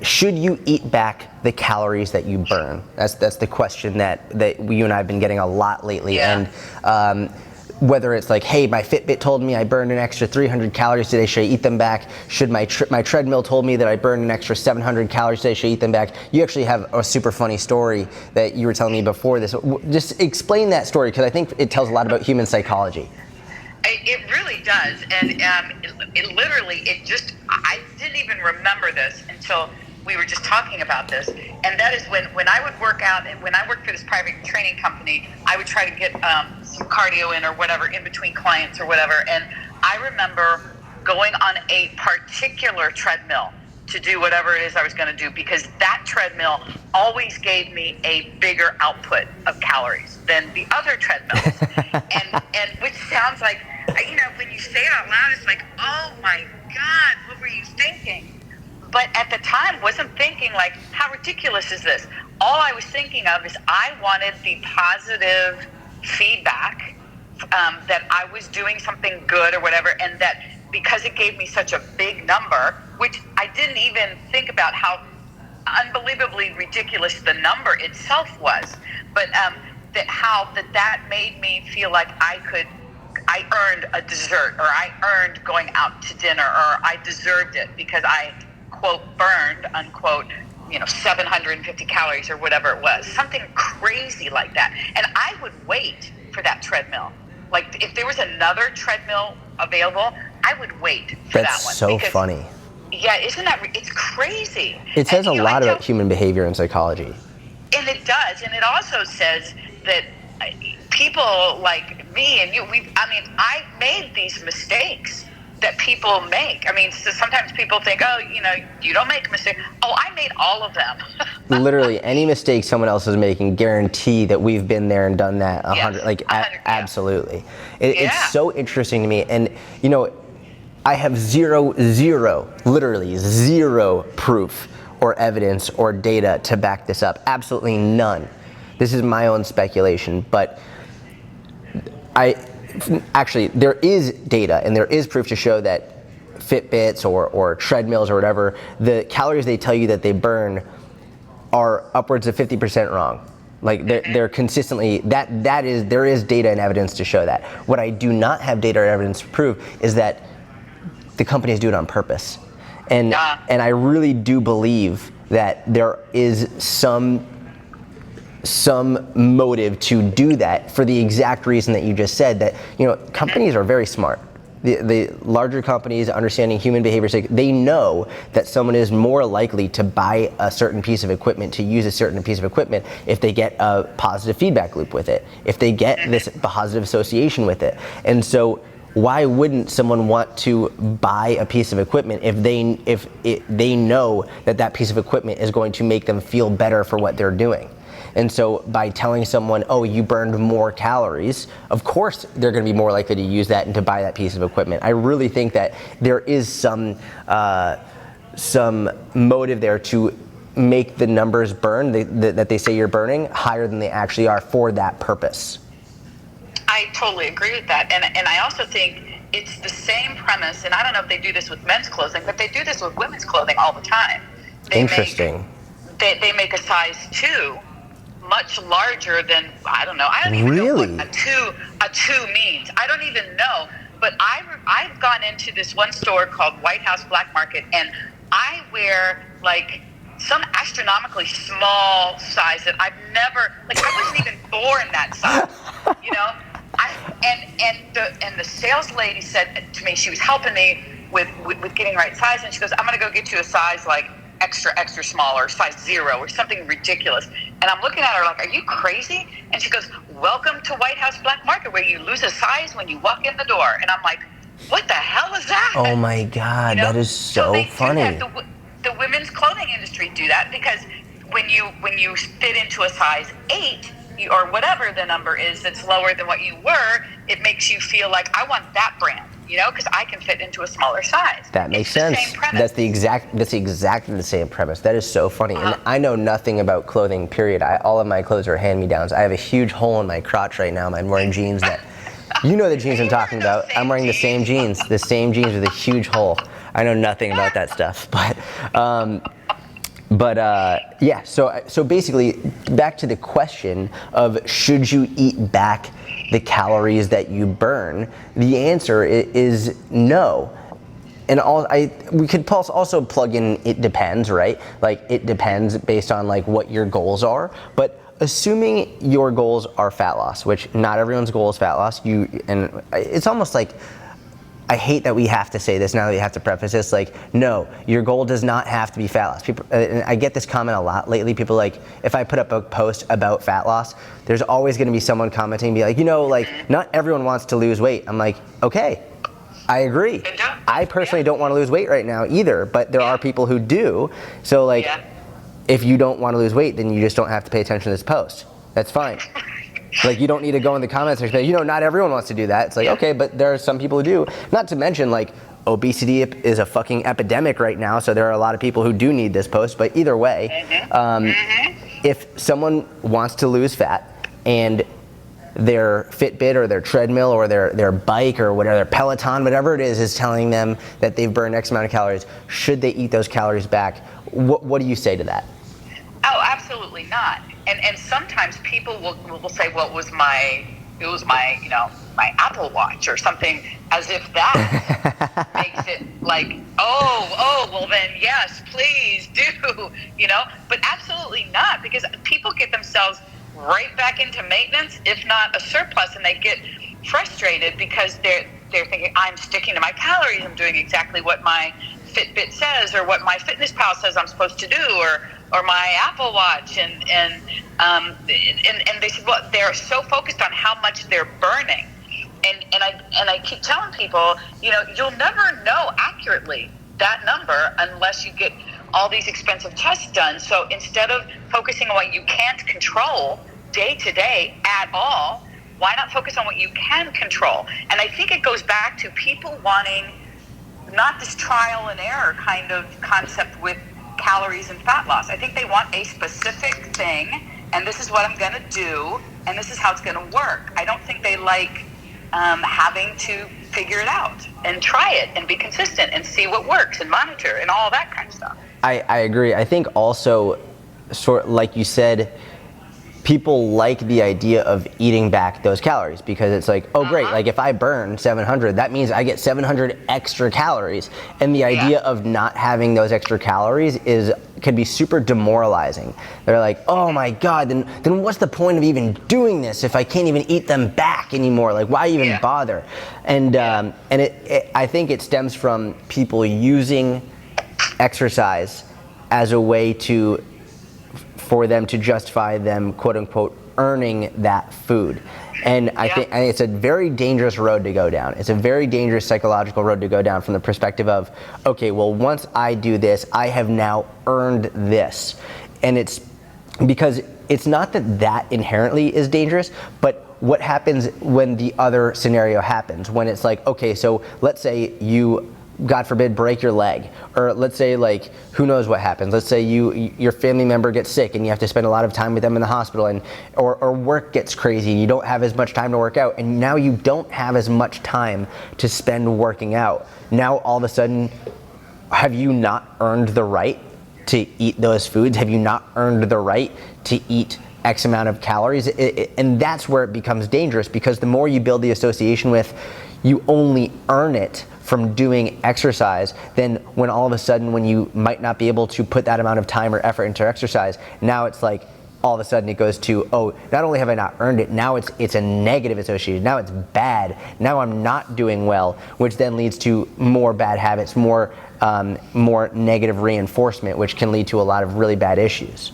should you eat back the calories that you burn? That's the question that you and I have been getting a lot lately. Yeah. And whether it's like, hey, my Fitbit told me I burned an extra 300 calories today, should I eat them back? Should my treadmill told me that I burned an extra 700 calories today, should I eat them back? You actually have a super funny story that you were telling me before this. Just explain that story, because I think it tells a lot about human psychology. It really does, and it literally, I didn't even remember this until we were just talking about this, and that is when I would work out, and when I worked for this private training company, I would try to get some cardio in or whatever in between clients or whatever, and I remember going on a particular treadmill to do whatever it is I was going to do, because that treadmill always gave me a bigger output of calories than the other treadmills. and which sounds like, when you say it out loud, it's like, oh my God, what were you thinking? But at the time, wasn't thinking like, how ridiculous is this? All I was thinking of is I wanted the positive feedback that I was doing something good or whatever, and that because it gave me such a big number, which I didn't even think about how unbelievably ridiculous the number itself was, but that made me feel like I earned a dessert, or I earned going out to dinner, or I deserved it because I, quote, burned, unquote, 750 calories or whatever it was, something crazy like that. And I would wait for that treadmill. Like, if there was another treadmill available, I would wait for that one. That's so funny. Yeah, isn't that, it's crazy. It says a lot about human behavior and psychology. And it does, and it also says that people like me and you, I made these mistakes that people make. So sometimes people think, oh, you don't make mistakes. Oh, I made all of them. Literally, any mistake someone else is making, guarantee that we've been there and done that 100, absolutely. It's so interesting to me. And, I have literally zero proof or evidence or data to back this up. Absolutely none. This is my own speculation, but there is data and there is proof to show that Fitbits or treadmills or whatever, the calories they tell you that they burn are upwards of 50% wrong. Like they're consistently, there is data and evidence to show that. What I do not have data or evidence to prove is that the companies do it on purpose. And I really do believe that there is some motive to do that for the exact reason that you just said, that companies are very smart. The larger companies, understanding human behavior, they know that someone is more likely to buy a certain piece of equipment, to use a certain piece of equipment, if they get a positive feedback loop with it, if they get this positive association with it. And so why wouldn't someone want to buy a piece of equipment if they know that piece of equipment is going to make them feel better for what they're doing? And so by telling someone, oh, you burned more calories, of course they're going to be more likely to use that and to buy that piece of equipment. I really think that there is some motive there to make the numbers burn that they say you're burning higher than they actually are for that purpose. I totally agree with that. And I also think it's the same premise, and I don't know if they do this with men's clothing, but they do this with women's clothing all the time. Interesting. They make a size 2 much larger than, I don't know what a 2 means. I don't even know. But I've gone into this one store called White House Black Market, and I wear like some astronomically small size that I've never, I wasn't even born that size, And the sales lady said to me, she was helping me with getting right size, and she goes, I'm going to go get you a size like extra small, or size 0 or something ridiculous. And I'm looking at her like, are you crazy? And she goes, welcome to White House Black Market, where you lose a size when you walk in the door. And I'm like, what the hell is that? Oh my God, that is so funny. The women's clothing industry do that, because when you fit into a size 8, or whatever the number is that's lower than what you were, it makes you feel like, I want that brand, because I can fit into a smaller size. That makes sense. That's exactly the same premise. That is so funny. And I know nothing about clothing, period. All of my clothes are hand-me-downs. I have a huge hole in my crotch right now. I'm wearing jeans that, the jeans I'm talking about. I'm wearing the same jeans with a huge hole. I know nothing about that stuff, but But yeah, so basically, back to the question of should you eat back the calories that you burn? The answer is no. And we could also plug in it depends, right? Like it depends based on like what your goals are. But assuming your goals are fat loss, which not everyone's goal is fat loss, and it's almost like, I hate that we have to say this now that we have to preface this, like, no, your goal does not have to be fat loss. People, and I get this comment a lot lately, people like, if I put up a post about fat loss, there's always gonna be someone commenting, be like, like, not everyone wants to lose weight. I'm like, okay, I agree. I personally don't wanna lose weight right now either, but there are people who do. So like, if you don't wanna lose weight, then you just don't have to pay attention to this post. That's fine. Like, you don't need to go in the comments and say, not everyone wants to do that. It's like, okay, but there are some people who do. Not to mention, like, obesity is a fucking epidemic right now, so there are a lot of people who do need this post. But either way, if someone wants to lose fat and their Fitbit or their treadmill or their bike or whatever, their Peloton, whatever it is telling them that they've burned X amount of calories, should they eat those calories back? What do you say to that? Oh, absolutely not. And sometimes people will say, well, it was my my Apple Watch or something, as if that makes it like, well then yes, please do, but absolutely not, because people get themselves right back into maintenance, if not a surplus, and they get frustrated because they're thinking, I'm sticking to my calories, I'm doing exactly what my Fitbit says or what my Fitness Pal says I'm supposed to do, or my Apple Watch, and they said, well, they're so focused on how much they're burning, and I keep telling people, you'll never know accurately that number unless you get all these expensive tests done. So instead of focusing on what you can't control day to day at all, why not focus on what you can control? And I think it goes back to people wanting not this trial and error kind of concept with calories and fat loss. I think they want a specific thing, and this is what I'm going to do, and this is how it's going to work. I don't think they like having to figure it out and try it and be consistent and see what works and monitor and all that kind of stuff. I agree. I think also, like you said, people like the idea of eating back those calories because it's like, oh great, like if I burn 700, that means I get 700 extra calories. And the idea of not having those extra calories can be super demoralizing. They're like, oh my God, then what's the point of even doing this if I can't even eat them back anymore? Like, why even bother? And I think it stems from people using exercise as a way for them to justify them, quote unquote, earning that food. And I think it's a very dangerous road to go down. It's a very dangerous psychological road to go down from the perspective of, okay, well, once I do this, I have now earned this. And it's because it's not that inherently is dangerous, but what happens when the other scenario happens, when it's like, okay, so let's say you, God forbid, break your leg, or let's say, like, who knows what happens. Let's say your family member gets sick and you have to spend a lot of time with them in the hospital, or work gets crazy and you don't have as much time to work out, and now you don't have as much time to spend working out. Now all of a sudden, have you not earned the right to eat those foods? Have you not earned the right to eat X amount of calories? And that's where it becomes dangerous, because the more you build the association with, you only earn it from doing exercise, then when all of a sudden, when you might not be able to put that amount of time or effort into exercise, now it's like all of a sudden it goes to, oh, not only have I not earned it, now it's a negative association. Now it's bad. Now I'm not doing well, which then leads to more bad habits, more negative reinforcement, which can lead to a lot of really bad issues.